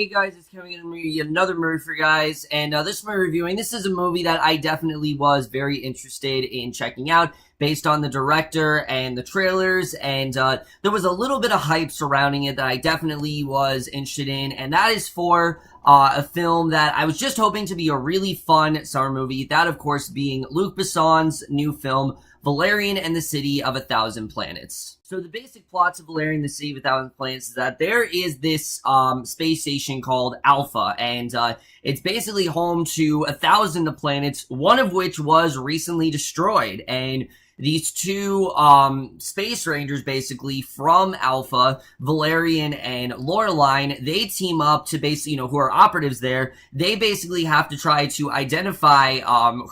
Hey guys, it's coming in yet another movie for you guys, and this movie reviewing, this is a movie that I definitely was very interested in checking out based on the director and the trailers, and there was a little bit of hype surrounding it that I definitely was interested in, and that is for a film that I was just hoping to be a really fun summer movie, that of course being Luc Besson's new film, Valerian and the City of a Thousand Planets. So the basic plots of Valerian and the City of a Thousand Planets is that there is this space station called Alpha, and it's basically home to 1,000 planets, one of which was recently destroyed, and these two space rangers basically from Alpha, Valerian and Laureline, they team up to basically, who are operatives there. They basically have to try to identify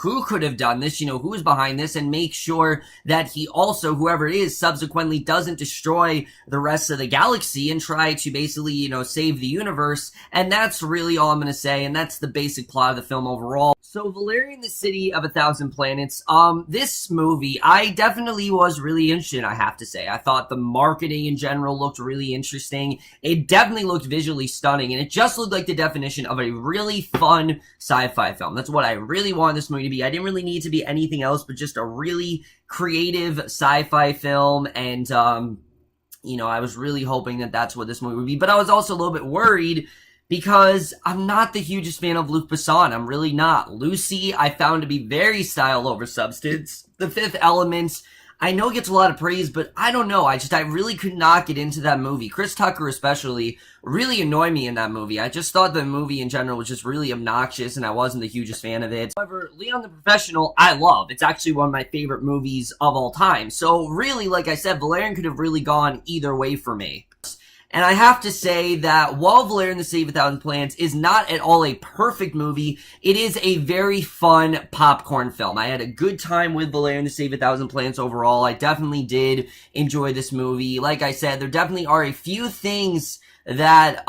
who could have done this, who is behind this, and make sure that he also, whoever it is, subsequently doesn't destroy the rest of the galaxy and try to basically, save the universe. And that's really all I'm going to say, and that's the basic plot of the film overall. So Valerian, the City of a Thousand Planets, this movie, I definitely was really interested in, I have to say. I thought the marketing in general looked really interesting. It definitely looked visually stunning, and it just looked like the definition of a really fun sci-fi film. That's what I really wanted this movie to be. I didn't really need it to be anything else but just a really creative sci-fi film, and, I was really hoping that that's what this movie would be. But I was also a little bit worried because I'm not the hugest fan of Luc Besson. I'm really not. Lucy, I found to be very style over substance. The Fifth Element, I know gets a lot of praise, but I don't know. I really could not get into that movie. Chris Tucker especially really annoyed me in that movie. I just thought the movie in general was just really obnoxious, and I wasn't the hugest fan of it. However, Leon the Professional, I love. It's actually one of my favorite movies of all time. So really, like I said, Valerian could have really gone either way for me. And I have to say that while Valerian and the City of a Thousand Planets is not at all a perfect movie, it is a very fun popcorn film. I had a good time with Valerian and the City of a Thousand Planets overall. I definitely did enjoy this movie. Like I said, there definitely are a few things that,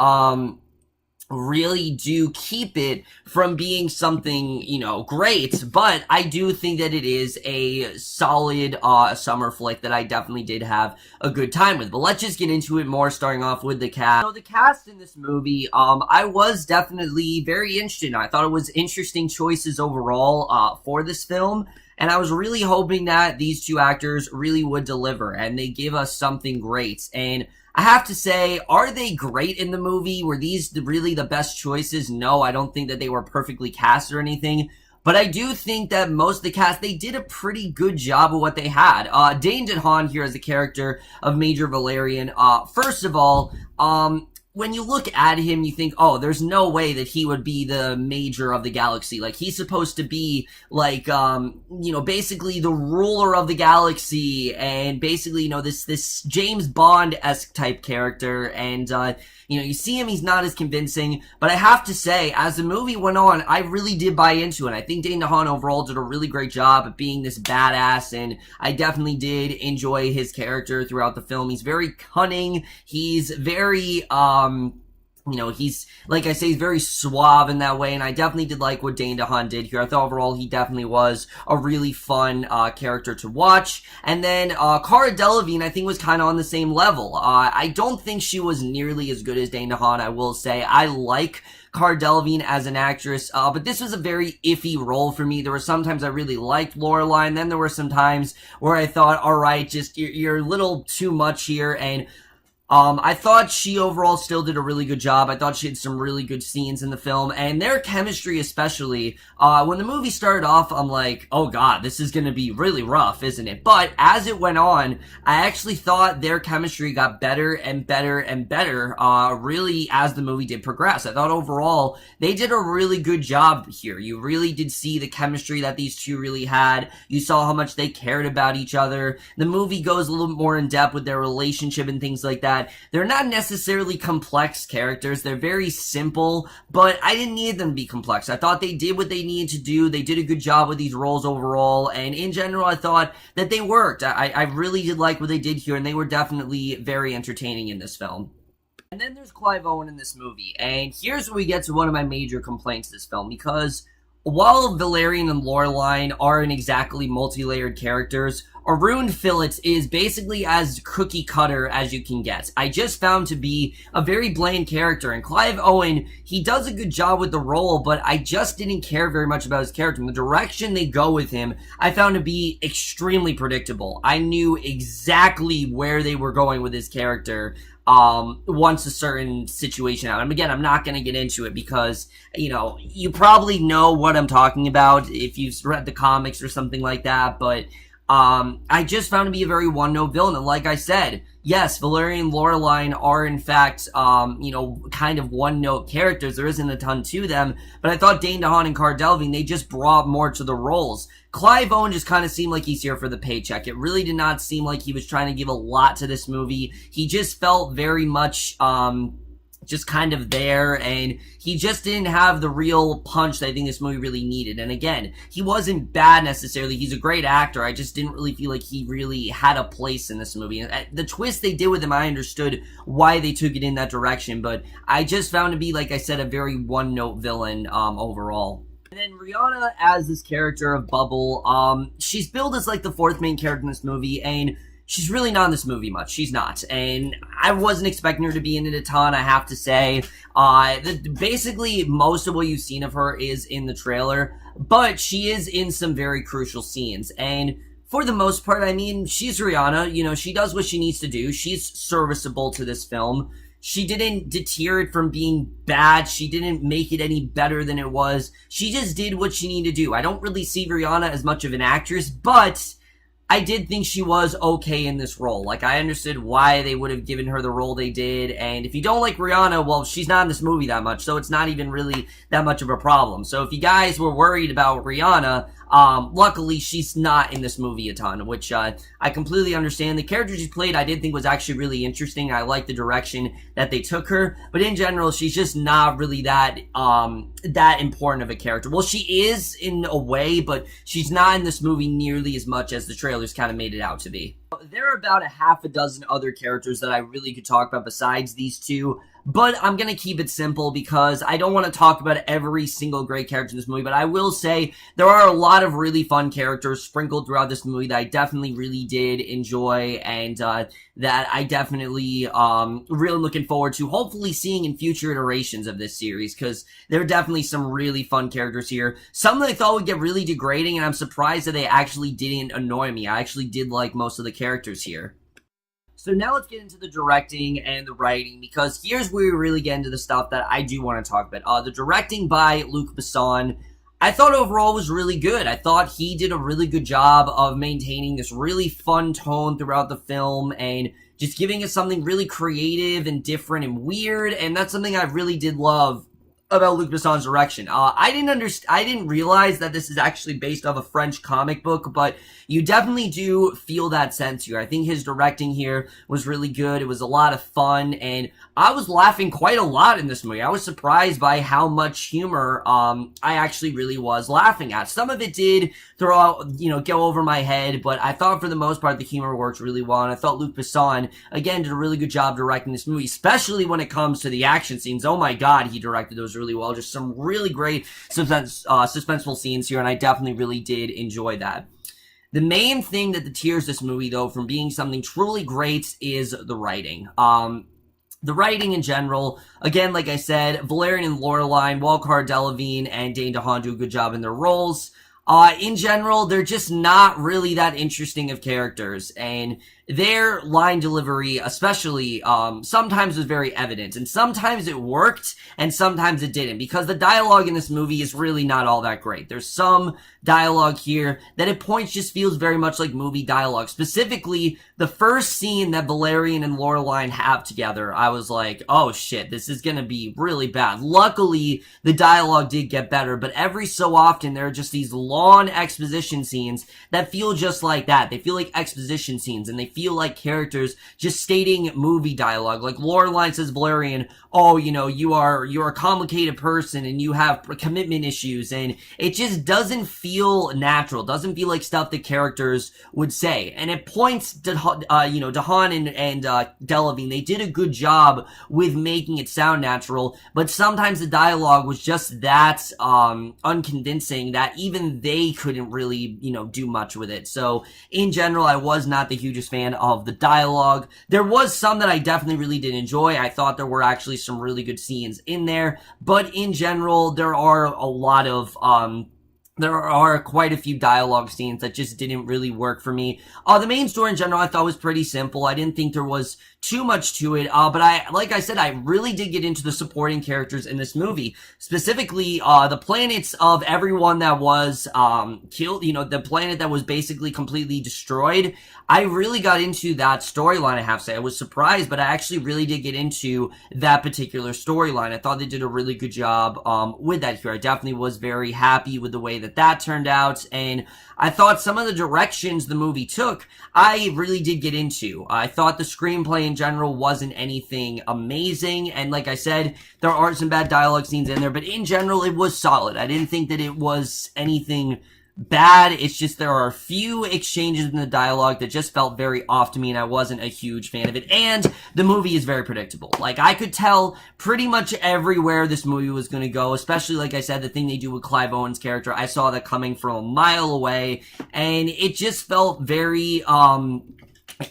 really do keep it from being something, great, but I do think that it is a solid, summer flick that I definitely did have a good time with. But let's just get into it more, starting off with the cast. So the cast in this movie, I was definitely very interested in. I thought it was interesting choices overall, for this film. And I was really hoping that these two actors really would deliver, and they give us something great. And I have to say, are they great in the movie? Were these really the best choices? No, I don't think that they were perfectly cast or anything. But I do think that most of the cast, they did a pretty good job of what they had. Dane DeHaan here as the character of Major Valerian. First of all, when you look at him, you think, oh, there's no way that he would be the major of the galaxy. Like, he's supposed to be, like, basically the ruler of the galaxy, and basically, this James Bond-esque type character, and, you see him, he's not as convincing, but I have to say, as the movie went on, I really did buy into it. I think Dane DeHaan overall did a really great job at being this badass, and I definitely did enjoy his character throughout the film. He's very cunning, he's very, he's, like I say, he's very suave in that way, and I definitely did like what Dane DeHaan did here. I thought overall he definitely was a really fun character to watch. And then Cara Delevinge, I think, was kind of on the same level. I don't think she was nearly as good as Dane DeHaan, I will say. I like Cara Delevinge as an actress, but this was a very iffy role for me. There were some times I really liked Laureline, then there were some times where I thought, alright, just, you're a little too much here, and I thought she overall still did a really good job. I thought she had some really good scenes in the film, and their chemistry especially. When the movie started off, I'm like, oh god, this is gonna be really rough, isn't it? But as it went on, I actually thought their chemistry got better and better and better, really as the movie did progress. I thought overall, they did a really good job here. You really did see the chemistry that these two really had. You saw how much they cared about each other. The movie goes a little bit more in depth with their relationship and things like that. They're not necessarily complex characters. They're very simple, but I didn't need them to be complex. I thought they did what they needed to do. They did a good job with these roles overall, and in general, I thought that they worked. I really did like what they did here, and they were definitely very entertaining in this film. And then there's Clive Owen in this movie, and here's where we get to one of my major complaints of this film, because while Valerian and Laureline aren't exactly multi-layered characters, a ruined fillet is basically as cookie cutter as you can get. I just found to be a very bland character, and Clive Owen, he does a good job with the role, but I just didn't care very much about his character. And the direction they go with him, I found to be extremely predictable. I knew exactly where they were going with his character once a certain situation happened. Again, I'm not going to get into it because, you probably know what I'm talking about if you've read the comics or something like that, but I just found to be a very one-note villain. And like I said, yes, Valerian and Laureline are in fact, kind of one-note characters. There isn't a ton to them, but I thought Dane, DeHaan, and Cara Delevinge, they just brought more to the roles. Clive Owen just kind of seemed like he's here for the paycheck. It really did not seem like he was trying to give a lot to this movie. He just felt very much, just kind of there, and he just didn't have the real punch that I think this movie really needed. And again, he wasn't bad necessarily. He's a great actor. I just didn't really feel like he really had a place in this movie. And the twist they did with him, I understood why they took it in that direction, but I just found to be, like I said, a very one-note villain overall. And then Rihanna as this character of Bubble, she's billed as like the fourth main character in this movie, and she's really not in this movie much. She's not. And I wasn't expecting her to be in it a ton, I have to say. Basically, most of what you've seen of her is in the trailer, but she is in some very crucial scenes. And for the most part, I mean, she's Rihanna. She does what she needs to do. She's serviceable to this film. She didn't deter it from being bad. She didn't make it any better than it was. She just did what she needed to do. I don't really see Rihanna as much of an actress, but I did think she was okay in this role. Like, I understood why they would have given her the role they did, and if you don't like Rihanna, well, she's not in this movie that much, so it's not even really that much of a problem. So if you guys were worried about Rihanna, luckily she's not in this movie a ton, which I completely understand. The character she played, I did think was actually really interesting. I like the direction that they took her, but in general, she's just not really that important of a character. Well, she is in a way, but she's not in this movie nearly as much as the trailers kind of made it out to be. There are about a half a dozen other characters that I really could talk about besides these two, but I'm going to keep it simple because I don't want to talk about every single great character in this movie, but I will say there are a lot of really fun characters sprinkled throughout this movie that I definitely really did enjoy, and that I definitely really looking forward to hopefully seeing in future iterations of this series, because there are definitely some really fun characters here. Some that I thought would get really degrading, and I'm surprised that they actually didn't annoy me. I actually did like most of the characters here. So now let's get into the directing and the writing, because here's where we really get into the stuff that I do want to talk about. The directing by Luc Besson, I thought overall was really good. I thought he did a really good job of maintaining this really fun tone throughout the film and just giving us something really creative and different and weird, and that's something I really did love about Luc Besson's direction. I didn't realize that this is actually based off a French comic book, but you definitely do feel that sense here. I think his directing here was really good. It was a lot of fun, and I was laughing quite a lot in this movie. I was surprised by how much humor I actually really was laughing at. Some of it did throw out, go over my head, but I thought for the most part the humor worked really well, and I thought Luc Besson, again, did a really good job directing this movie, especially when it comes to the action scenes. Oh my god, he directed those really well. Just some really great suspenseful scenes here, and I definitely really did enjoy that. The main thing that deters this movie, though, from being something truly great is the writing. The writing in general, again, like I said, Valerian and Laureline, Cara Delevinge, and Dane DeHaan do a good job in their roles. In general, they're just not really that interesting of characters, and their line delivery, especially, sometimes was very evident, and sometimes it worked, and sometimes it didn't, because the dialogue in this movie is really not all that great. There's some dialogue here that at points just feels very much like movie dialogue. Specifically, the first scene that Valerian and Laureline have together, I was like, oh shit, this is gonna be really bad. Luckily, the dialogue did get better, but every so often there are just these long exposition scenes that feel just like that. They feel like exposition scenes, and they feel like characters just stating movie dialogue. Like Lorelai says Valerian, oh, you know, you're a complicated person and you have commitment issues, and it just doesn't feel natural. It doesn't feel like stuff that characters would say. And it points to, DeHaan and Delevinge, they did a good job with making it sound natural, but sometimes the dialogue was just that unconvincing that even they couldn't really, do much with it. So in general, I was not the hugest fan of the dialogue. There was some that I definitely really did enjoy. I thought there were actually some really good scenes in there, but in general, there are quite a few dialogue scenes that just didn't really work for me. The main story in general I thought was pretty simple. I didn't think there was too much to it, but like I said, I really did get into the supporting characters in this movie. Specifically, the planets of everyone that was killed, the planet that was basically completely destroyed. I really got into that storyline, I have to say. I was surprised, but I actually really did get into that particular storyline. I thought they did a really good job with that here. I definitely was very happy with the way that turned out, and I thought some of the directions the movie took, I really did get into. I thought the screenplay in general wasn't anything amazing, and like I said, there are some bad dialogue scenes in there, but in general, it was solid. I didn't think that it was anything bad. It's just there are a few exchanges in the dialogue that just felt very off to me, and I wasn't a huge fan of it. And the movie is very predictable. Like, I could tell pretty much everywhere this movie was going to go, especially, like I said, the thing they do with Clive Owen's character. I saw that coming from a mile away, and it just felt very,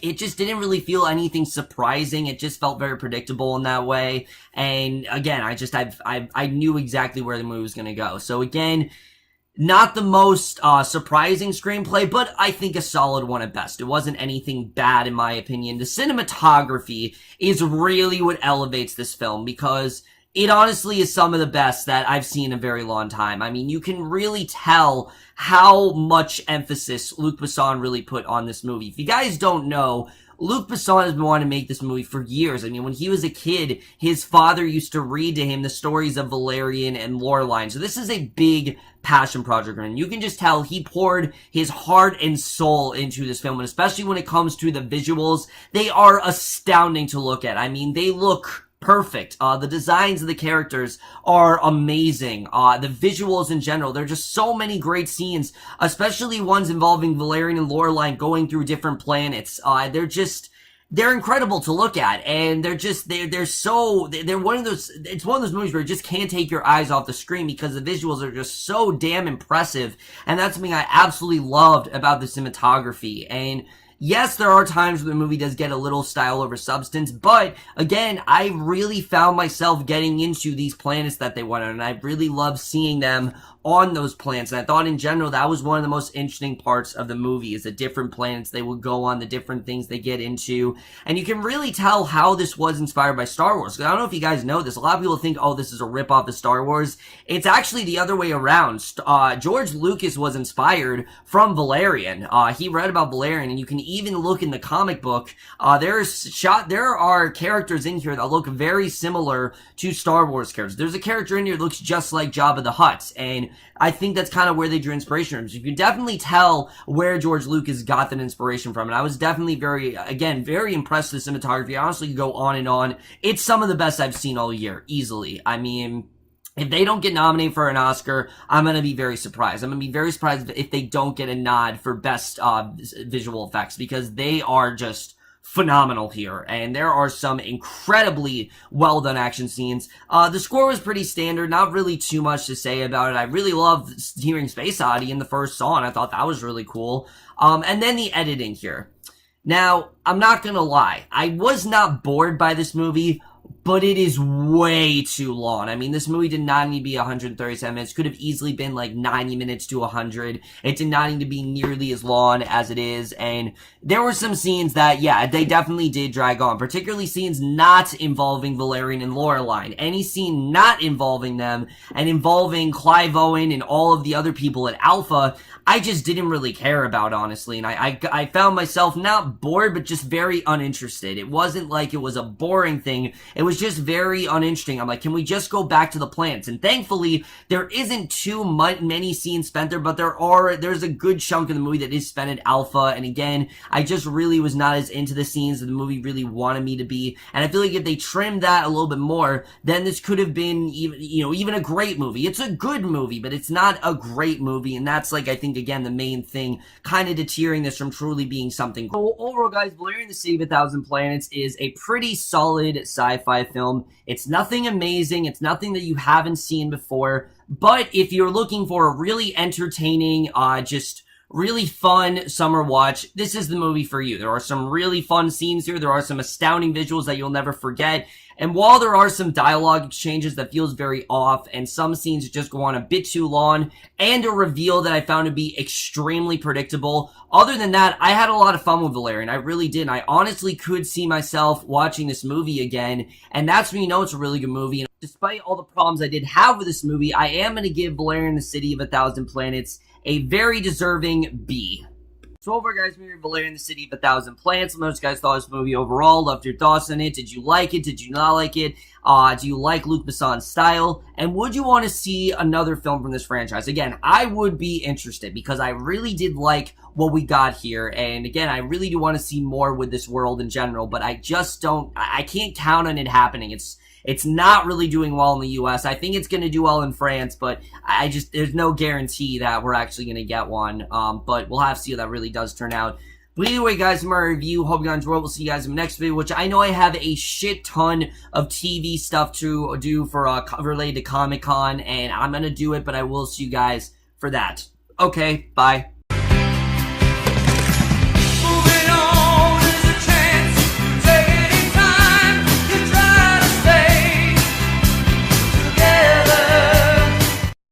it just didn't really feel anything surprising. It just felt very predictable in that way. And again, I knew exactly where the movie was going to go. So again, not the most surprising screenplay, but I think a solid one at best. It wasn't anything bad in my opinion. The cinematography is really what elevates this film, because it honestly is some of the best that I've seen in a very long time. I mean, you can really tell how much emphasis Luc Besson really put on this movie. If you guys don't know, Luc Besson has been wanting to make this movie for years. I mean, when he was a kid, his father used to read to him the stories of Valerian and Lorelai. So this is a big passion project, and you can just tell he poured his heart and soul into this film, and especially when it comes to the visuals, they are astounding to look at. I mean, they look perfect. The designs of the characters are amazing. The visuals in general, there are just so many great scenes, especially ones involving Valerian and Lorelai going through different planets. They're incredible to look at, and they're one of those, it's one of those movies where you just can't take your eyes off the screen because the visuals are just so damn impressive, and that's something I absolutely loved about the cinematography. And yes, there are times where the movie does get a little style over substance, but again, I really found myself getting into these planets that they went on, and I really loved seeing them on those planets. And I thought in general that was one of the most interesting parts of the movie, is the different planets they would go on, the different things they get into. And you can really tell how this was inspired by Star Wars. I don't know if you guys know this. A lot of people think, oh, this is a ripoff of Star Wars. It's actually the other way around. George Lucas was inspired from Valerian. He read about Valerian, and you can even look in the comic book. There are characters in here that look very similar to Star Wars characters. There's a character in here that looks just like Jabba the Hutt, and I think that's kind of where they drew inspiration from. So you can definitely tell where George Lucas got that inspiration from. And I was definitely very impressed with the cinematography. I honestly could go on and on. It's some of the best I've seen all year, easily. I mean, if they don't get nominated for an Oscar, I'm going to be very surprised. I'm going to be very surprised if they don't get a nod for best visual effects, because they are just phenomenal here, and there are some incredibly well done action scenes. The score was pretty standard, not really too much to say about it. I really loved hearing Space Oddity in the first song. I thought that was really cool. And then the editing here. Now, I'm not gonna lie, I was not bored by this movie, but it is way too long. I mean, this movie did not need to be 137 minutes. Could have easily been like 90 minutes to 100. It did not need to be nearly as long as it is. And there were some scenes that, yeah, they definitely did drag on. Particularly scenes not involving Valerian and Lorelai. Any scene not involving them and involving Clive Owen and all of the other people at Alpha, I just didn't really care about, honestly. And I found myself not bored, but just very uninterested. It wasn't like it was a boring thing. It was just very uninteresting. I'm like, can we just go back to the planets? And thankfully, there isn't too many scenes spent there, but there's a good chunk of the movie that is spent at Alpha. And again, I just really was not as into the scenes that the movie really wanted me to be. And I feel like if they trimmed that a little bit more, then this could have been even a great movie. It's a good movie, but it's not a great movie. And that's like, I think, again, the main thing kind of deterring this from truly being something. So overall, guys, Valerian, the City of a Thousand Planets is a pretty solid sci-fi film. It's nothing amazing. It's nothing that you haven't seen before. But if you're looking for a really entertaining, just really fun summer watch, this is the movie for you. There are some really fun scenes here. There are some astounding visuals that you'll never forget. And while there are some dialogue exchanges that feels very off, and some scenes just go on a bit too long, and a reveal that I found to be extremely predictable, other than that, I had a lot of fun with Valerian. I really did. And I honestly could see myself watching this movie again, and that's when you know it's a really good movie. And despite all the problems I did have with this movie, I am going to give Valerian, the City of a Thousand Planets a very deserving B. So over, guys, we reviewed Valerian, the City of a Thousand Planets. Let me know what you guys thought of this movie overall. Loved your thoughts on it. Did you like it? Did you not like it? Do you like Luc Besson's style? And would you want to see another film from this franchise? Again, I would be interested because I really did like what we got here. And again, I really do want to see more with this world in general, but I just don't, I can't count on it happening. It's not really doing well in the US. I think it's going to do well in France, but there's no guarantee that we're actually going to get one. But we'll have to see how that really does turn out. But either way, guys, my review. Hope you guys enjoyed. We'll see you guys in the next video, which I know I have a shit ton of TV stuff to do for related to Comic-Con, and I'm going to do it, but I will see you guys for that. Okay, bye.